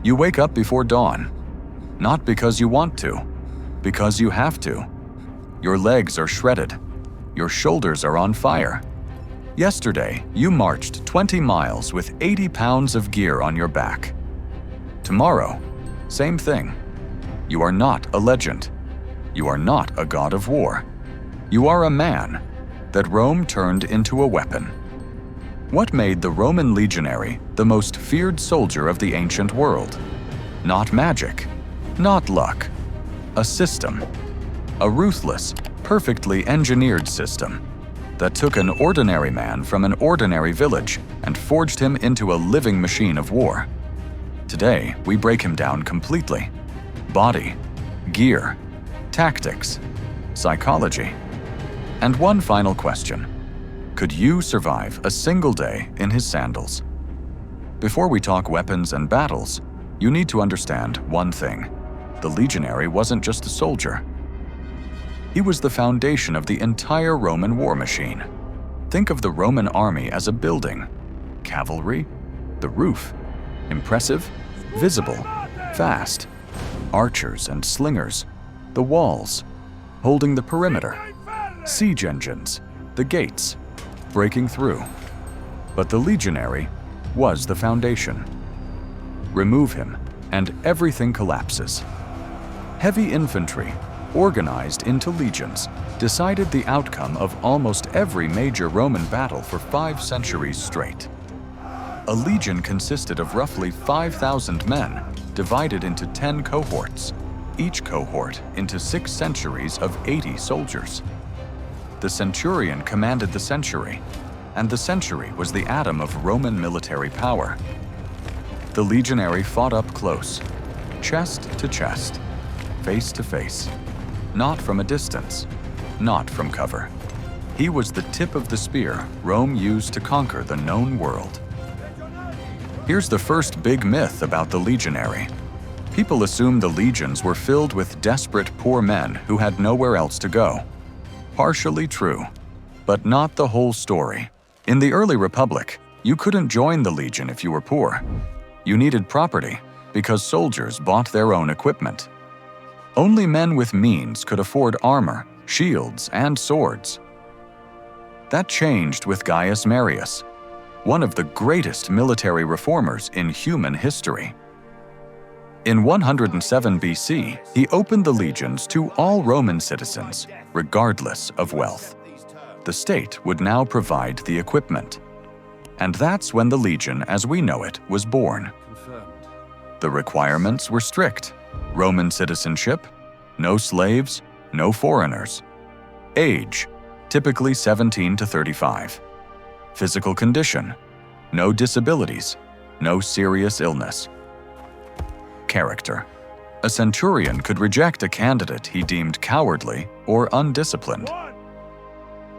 You wake up before dawn, not because you want to, because you have to. Your legs are shredded. Your shoulders are on fire. Yesterday, you marched 20 miles with 80 pounds of gear on your back. Tomorrow, same thing. You are not a legend. You are not a god of war. You are a man that Rome turned into a weapon. What made the Roman legionary the most feared soldier of the ancient world? Not magic, not luck. A system. A ruthless, perfectly engineered system that took an ordinary man from an ordinary village and forged him into a living machine of war. Today, we break him down completely. Body, gear, tactics, psychology. And one final question. Could you survive a single day in his sandals? Before we talk weapons and battles, you need to understand one thing. The legionary wasn't just a soldier. He was the foundation of the entire Roman war machine. Think of the Roman army as a building. Cavalry, the roof. Impressive, visible, fast. Archers and slingers, the walls. Holding the perimeter. Siege engines, the gates. Breaking through. But the legionary was the foundation. Remove him, and everything collapses. Heavy infantry, organized into legions, decided the outcome of almost every major Roman battle for 5 centuries straight. A legion consisted of roughly 5,000 men, divided into 10 cohorts, each cohort into 6 centuries of 80 soldiers. The centurion commanded the century, and the century was the atom of Roman military power. The legionary fought up close, chest to chest, face to face, not from a distance, not from cover. He was the tip of the spear Rome used to conquer the known world. Here's the first big myth about the legionary. People assume the legions were filled with desperate poor men who had nowhere else to go. Partially true, but not the whole story. In the early Republic, you couldn't join the legion if you were poor. You needed property because soldiers bought their own equipment. Only men with means could afford armor, shields, and swords. That changed with Gaius Marius, one of the greatest military reformers in human history. In 107 BC, he opened the legions to all Roman citizens, regardless of wealth. The state would now provide the equipment. And that's when the legion as we know it was born. The requirements were strict. Roman citizenship, no slaves, no foreigners. Age, typically 17 to 35. Physical condition, no disabilities, no serious illness. Character. A centurion could reject a candidate he deemed cowardly or undisciplined.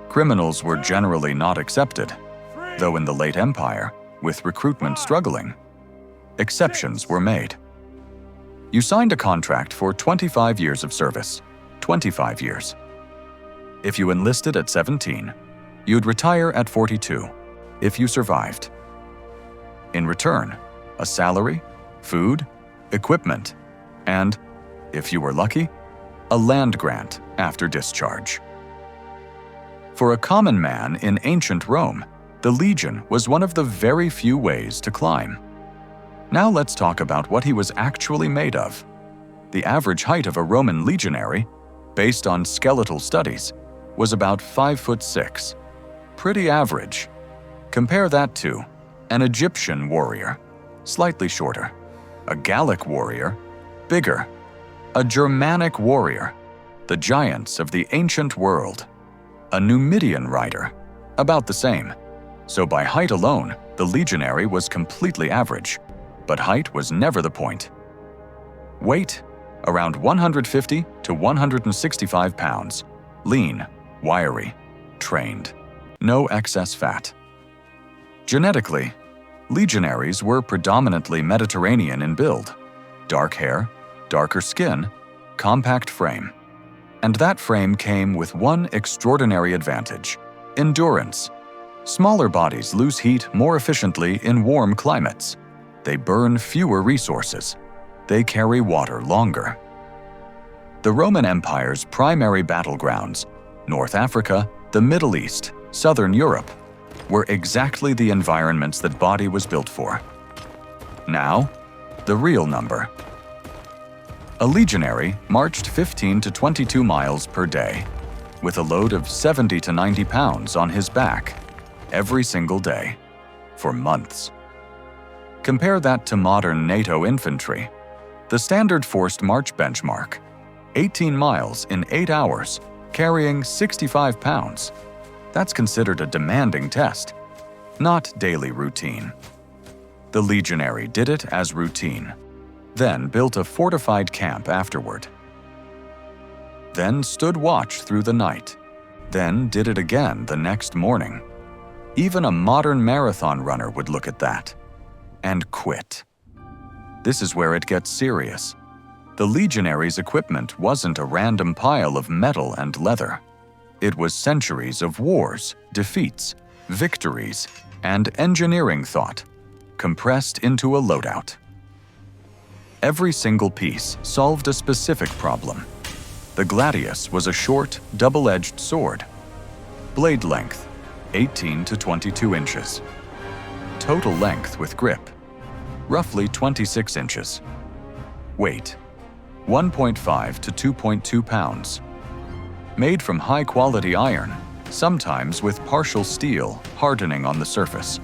Criminals were generally not accepted, though in the late Empire, with recruitment struggling, exceptions were made. You signed a contract for 25 years of service, 25 years. If you enlisted at 17, you'd retire at 42, if you survived. In return, a salary, food, equipment, and, if you were lucky, a land grant after discharge. For a common man in ancient Rome, the legion was one of the very few ways to climb. Now let's talk about what he was actually made of. The average height of a Roman legionary, based on skeletal studies, was about 5'6". Pretty average. Compare that to an Egyptian warrior, slightly shorter. A Gallic warrior, bigger. A Germanic warrior, the giants of the ancient world. A Numidian rider, about the same. So by height alone, the legionary was completely average, but height was never the point. Weight, around 150 to 165 pounds. Lean, wiry, trained. No excess fat. Genetically, legionaries were predominantly Mediterranean in build. Dark hair, darker skin, compact frame. And that frame came with one extraordinary advantage: endurance. Smaller bodies lose heat more efficiently in warm climates. They burn fewer resources. They carry water longer. The Roman Empire's primary battlegrounds, North Africa, the Middle East, Southern Europe, were exactly the environments that body was built for. Now, the real number. A legionary marched 15 to 22 miles per day, with a load of 70 to 90 pounds on his back, every single day, for months. Compare that to modern NATO infantry. The standard forced march benchmark, 18 miles in 8 hours, carrying 65 pounds. That's considered a demanding test, not daily routine. The legionary did it as routine, then built a fortified camp afterward. Then stood watch through the night, then did it again the next morning. Even a modern marathon runner would look at that and quit. This is where it gets serious. The legionary's equipment wasn't a random pile of metal and leather. It was centuries of wars, defeats, victories, and engineering thought, compressed into a loadout. Every single piece solved a specific problem. The Gladius was a short, double-edged sword. Blade length, 18 to 22 inches. Total length with grip, roughly 26 inches. Weight, 1.5 to 2.2 pounds. Made from high-quality iron, sometimes with partial steel hardening on the surface,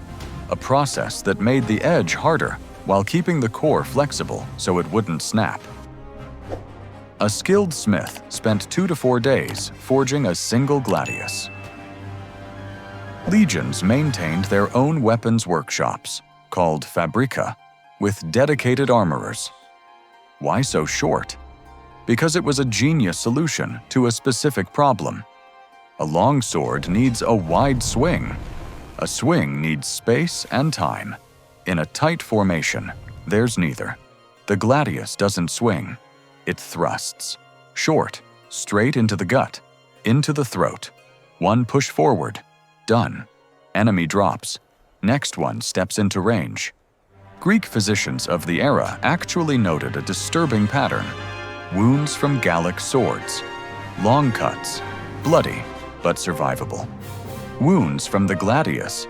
a process that made the edge harder while keeping the core flexible so it wouldn't snap. A skilled smith spent 2 to 4 days forging a single Gladius. Legions maintained their own weapons workshops, called fabrica, with dedicated armorers. Why so short? Because it was a genius solution to a specific problem. A long sword needs a wide swing. A swing needs space and time. In a tight formation, there's neither. The Gladius doesn't swing. It thrusts. Short, straight into the gut, into the throat. One push forward. Done. Enemy drops. Next one steps into range. Greek physicians of the era actually noted a disturbing pattern. Wounds from Gallic swords. Long cuts. Bloody, but survivable. Wounds from the Gladius.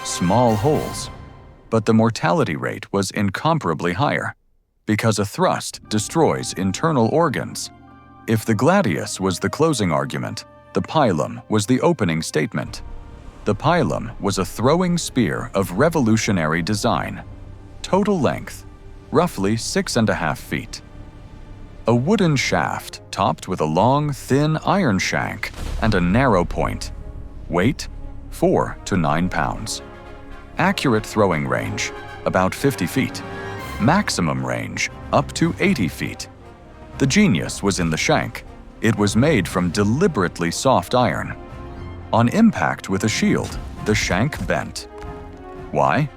Small holes. But the mortality rate was incomparably higher, because a thrust destroys internal organs. If the Gladius was the closing argument, the pilum was the opening statement. The pilum was a throwing spear of revolutionary design. Total length, roughly 6.5 feet. A wooden shaft topped with a long, thin iron shank and a narrow point. Weight, 4 to 9 pounds. Accurate throwing range, about 50 feet. Maximum range, up to 80 feet. The genius was in the shank. It was made from deliberately soft iron. On impact with a shield, the shank bent. Why?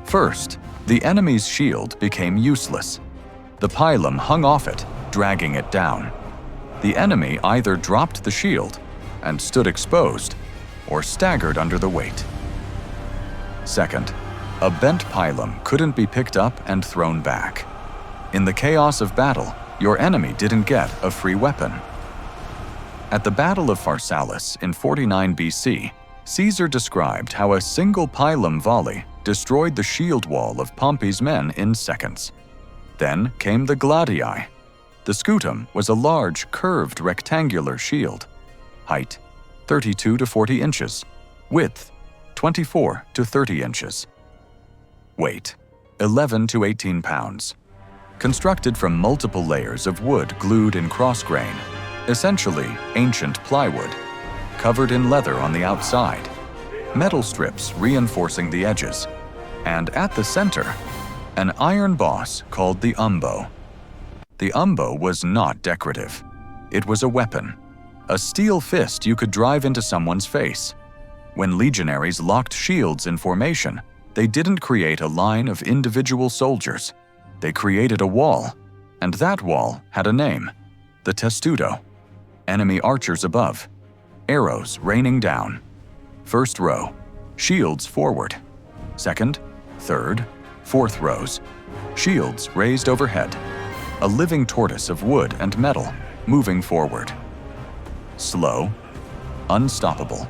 First, the enemy's shield became useless. The pilum hung off it, dragging it down. The enemy either dropped the shield and stood exposed, or staggered under the weight. Second, a bent pilum couldn't be picked up and thrown back. In the chaos of battle, your enemy didn't get a free weapon. At the Battle of Pharsalus in 49 BC, Caesar described how a single pilum volley destroyed the shield wall of Pompey's men in seconds. Then came the Gladii. The scutum was a large, curved rectangular shield. Height, 32 to 40 inches. Width, 24 to 30 inches. Weight, 11 to 18 pounds. Constructed from multiple layers of wood glued in cross-grain, essentially ancient plywood, covered in leather on the outside, metal strips reinforcing the edges, and at the center, an iron boss called the umbo. The umbo was not decorative. It was a weapon, a steel fist you could drive into someone's face. When legionaries locked shields in formation, they didn't create a line of individual soldiers. They created a wall, and that wall had a name, the testudo. Enemy archers above, arrows raining down. First row, shields forward. Second, third, Fourth rows, shields raised overhead, a living tortoise of wood and metal moving forward. Slow, unstoppable.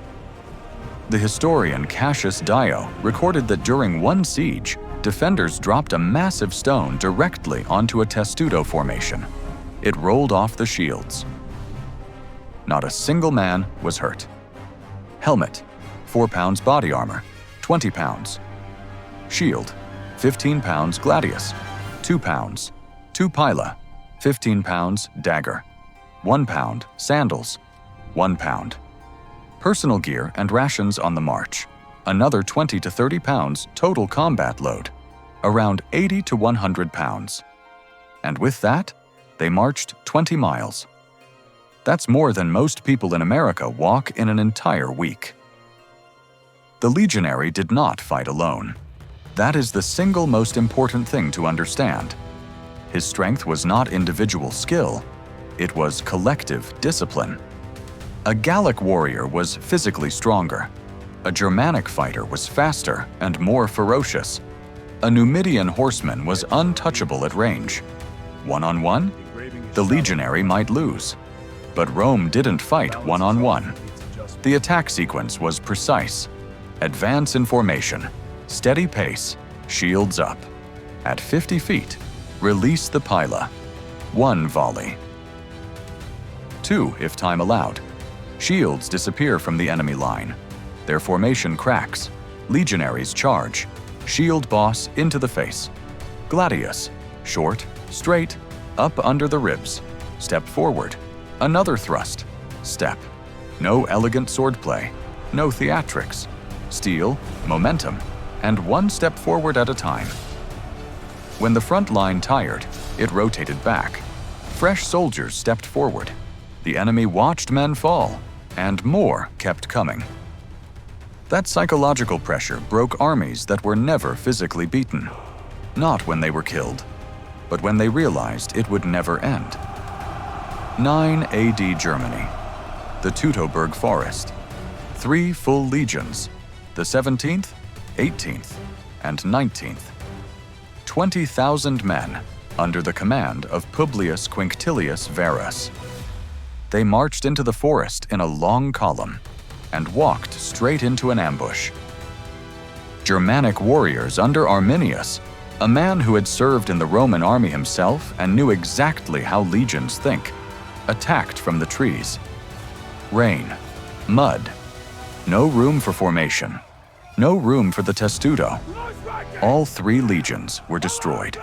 The historian Cassius Dio recorded that during one siege, defenders dropped a massive stone directly onto a testudo formation. It rolled off the shields. Not a single man was hurt. Helmet, 4 pounds body armor, 20 pounds. Shield, 15 pounds Gladius, 2 pounds. 2 pila, 15 pounds dagger. 1 pound sandals, 1 pound. Personal gear and rations on the march, another 20 to 30 pounds total combat load, around 80 to 100 pounds. And with that, they marched 20 miles. That's more than most people in America walk in an entire week. The legionary did not fight alone. That is the single most important thing to understand. His strength was not individual skill, it was collective discipline. A Gallic warrior was physically stronger. A Germanic fighter was faster and more ferocious. A Numidian horseman was untouchable at range. One-on-one, the legionary might lose. But Rome didn't fight one-on-one. The attack sequence was precise. Advance in formation, steady pace, shields up. At 50 feet, release the pila. 1 volley. 2 if time allowed. Shields disappear from the enemy line. Their formation cracks. Legionaries charge. Shield boss into the face. Gladius, short, straight, up under the ribs. Step forward. Another thrust. Step. No elegant swordplay. No theatrics. Steel, momentum, and 1 step forward at a time. When the front line tired, it rotated back. Fresh soldiers stepped forward. The enemy watched men fall, and more kept coming. That psychological pressure broke armies that were never physically beaten. Not when they were killed, but when they realized it would never end. 9 AD Germany. The Teutoburg Forest. 3 full legions. The 17th, 18th, and 19th. 20,000 men under the command of Publius Quinctilius Varus. They marched into the forest in a long column and walked straight into an ambush. Germanic warriors under Arminius, a man who had served in the Roman army himself and knew exactly how legions think, attacked from the trees. Rain, mud, no room for formation, no room for the testudo. All 3 legions were destroyed.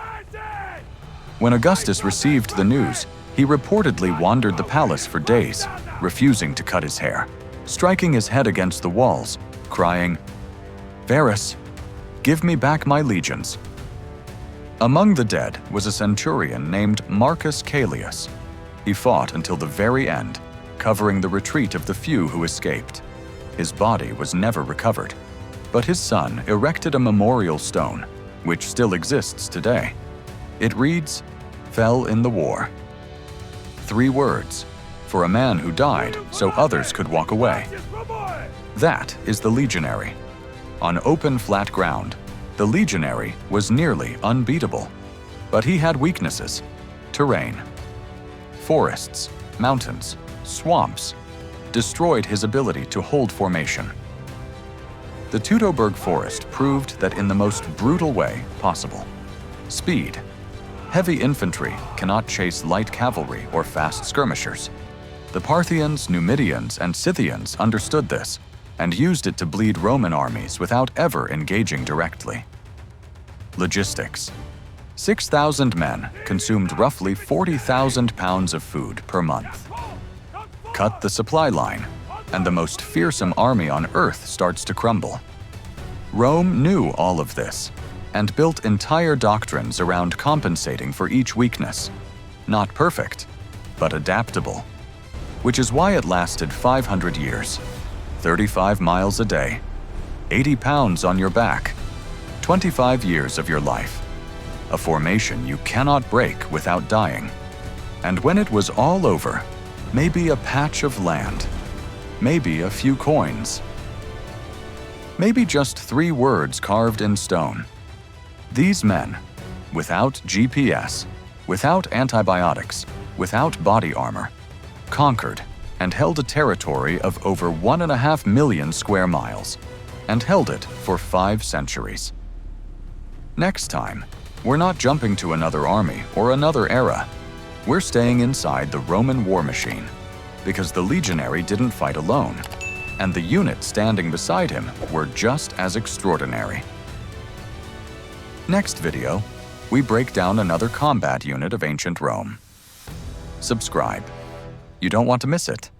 When Augustus received the news, he reportedly wandered the palace for days, refusing to cut his hair, striking his head against the walls, crying, "Varus, give me back my legions." Among the dead was a centurion named Marcus Caelius. He fought until the very end, covering the retreat of the few who escaped. His body was never recovered, but his son erected a memorial stone, which still exists today. It reads, "Fell in the war." 3 words, for a man who died so others could walk away. That is the legionary. On open flat ground, the legionary was nearly unbeatable. But he had weaknesses. Terrain. Forests, mountains, swamps destroyed his ability to hold formation. The Teutoburg Forest proved that in the most brutal way possible. Speed. Heavy infantry cannot chase light cavalry or fast skirmishers. The Parthians, Numidians, and Scythians understood this and used it to bleed Roman armies without ever engaging directly. Logistics. 6,000 men consumed roughly 40,000 pounds of food per month. Cut the supply line, and the most fearsome army on earth starts to crumble. Rome knew all of this and built entire doctrines around compensating for each weakness. Not perfect, but adaptable. Which is why it lasted 500 years, 35 miles a day, 80 pounds on your back, 25 years of your life. A formation you cannot break without dying. And when it was all over, maybe a patch of land, maybe a few coins, maybe just 3 words carved in stone. These men, without GPS, without antibiotics, without body armor, conquered and held a territory of over 1.5 million square miles, and held it for 5 centuries. Next time, we're not jumping to another army or another era. We're staying inside the Roman war machine, because the legionary didn't fight alone, and the units standing beside him were just as extraordinary. Next video, we break down another combat unit of ancient Rome. Subscribe. You don't want to miss it.